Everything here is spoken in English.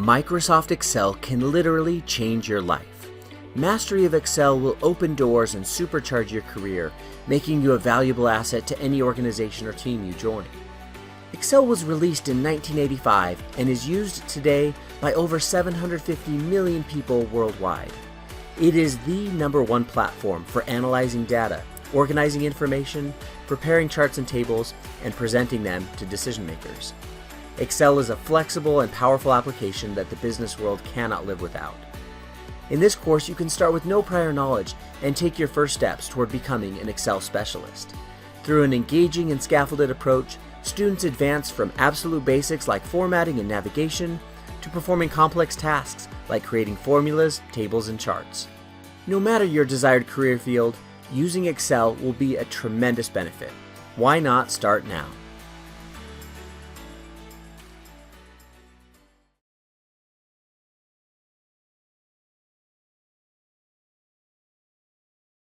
Microsoft Excel can literally change your life. Mastery of Excel will open doors and supercharge your career, making you a valuable asset to any organization or team you join. Excel was released in 1985 and is used today by over 750 million people worldwide. It is the #1 platform for analyzing data, organizing information, preparing charts and tables, and presenting them to decision makers. Excel is a flexible and powerful application that the business world cannot live without. In this course, you can start with no prior knowledge and take your first steps toward becoming an Excel specialist. Through an engaging and scaffolded approach, students advance from absolute basics like formatting and navigation to performing complex tasks like creating formulas, tables, and charts. No matter your desired career field, using Excel will be a tremendous benefit. Why not start now?